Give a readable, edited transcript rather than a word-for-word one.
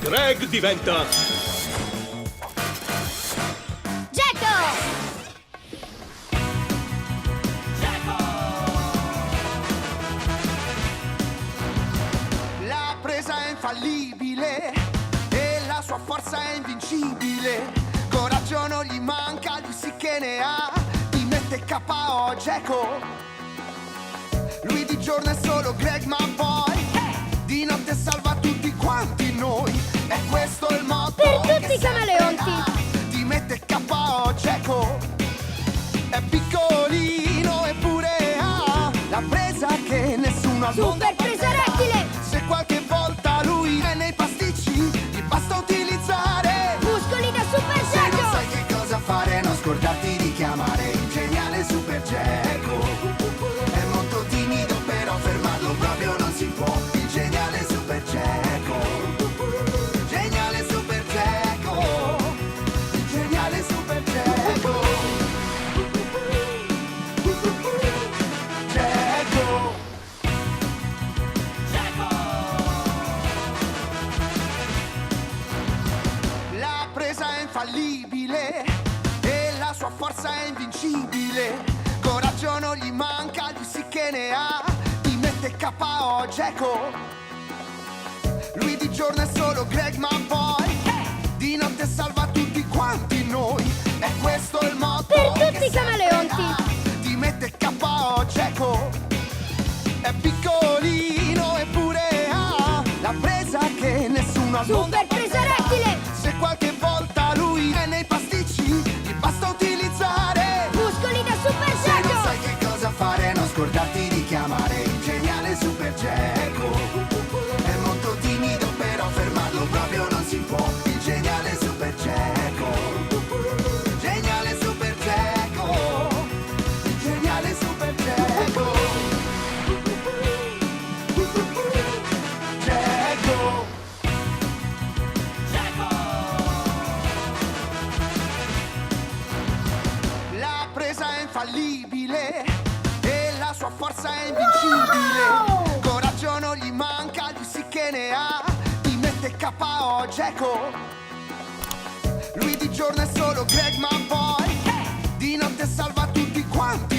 Greg diventa Gecko! La presa è infallibile e la sua forza è invincibile. Coraggio non gli manca, lui sì che ne ha. Ti mette KO Gecko. Lui di giorno è solo Greg, ma poi di notte salva tutti quanti noi. E questo è il motto Per tutti che i camaleonti. sempre dà. Ti mette KO Gecko. È piccolino eppure ha la presa che nessuno al mondo Super presa rettile! se qualche volta lui è nei pasticci, gli basta utilizzare. Muscoli da Super Se non Gecko! sai che cosa fare, non scordarti di chiamare il geniale Super Gecko. È molto timido, però fermarlo proprio non si può. Il geniale Super Gecko. Geniale Super Gecko. Il geniale Super Gecko. Gecko. La presa è infallibile e la sua forza è invincibile. Coraggio non gli manca, lui sì che ne ha. Ti mette KO Gecko. Lui di giorno è solo Greg, ma poi di notte salva tutti quanti noi. E questo è il motto Per tutti che i camaleonti. sempre dà. Ti mette KO Gecko. È piccolino eppure ha la presa che nessuno al mondo Super presa rettile! se qualche volta lui è nei pasticci, gli basta utilizzare. Muscoli da Super Se non Gecko! sai che cosa fare, non scordarti di chiamare il geniale Super Gecko. È molto timido, però fermarlo proprio non si può. Il geniale Super Gecko. Geniale Super Gecko. Il geniale Super Gecko. Gecko. La presa è infallibile e la sua forza è invincibile. Coraggio non gli manca, lui sì che ne ha. Ti mette KO Gecko. Lui di giorno è solo Greg, ma poi di notte salva tutti quanti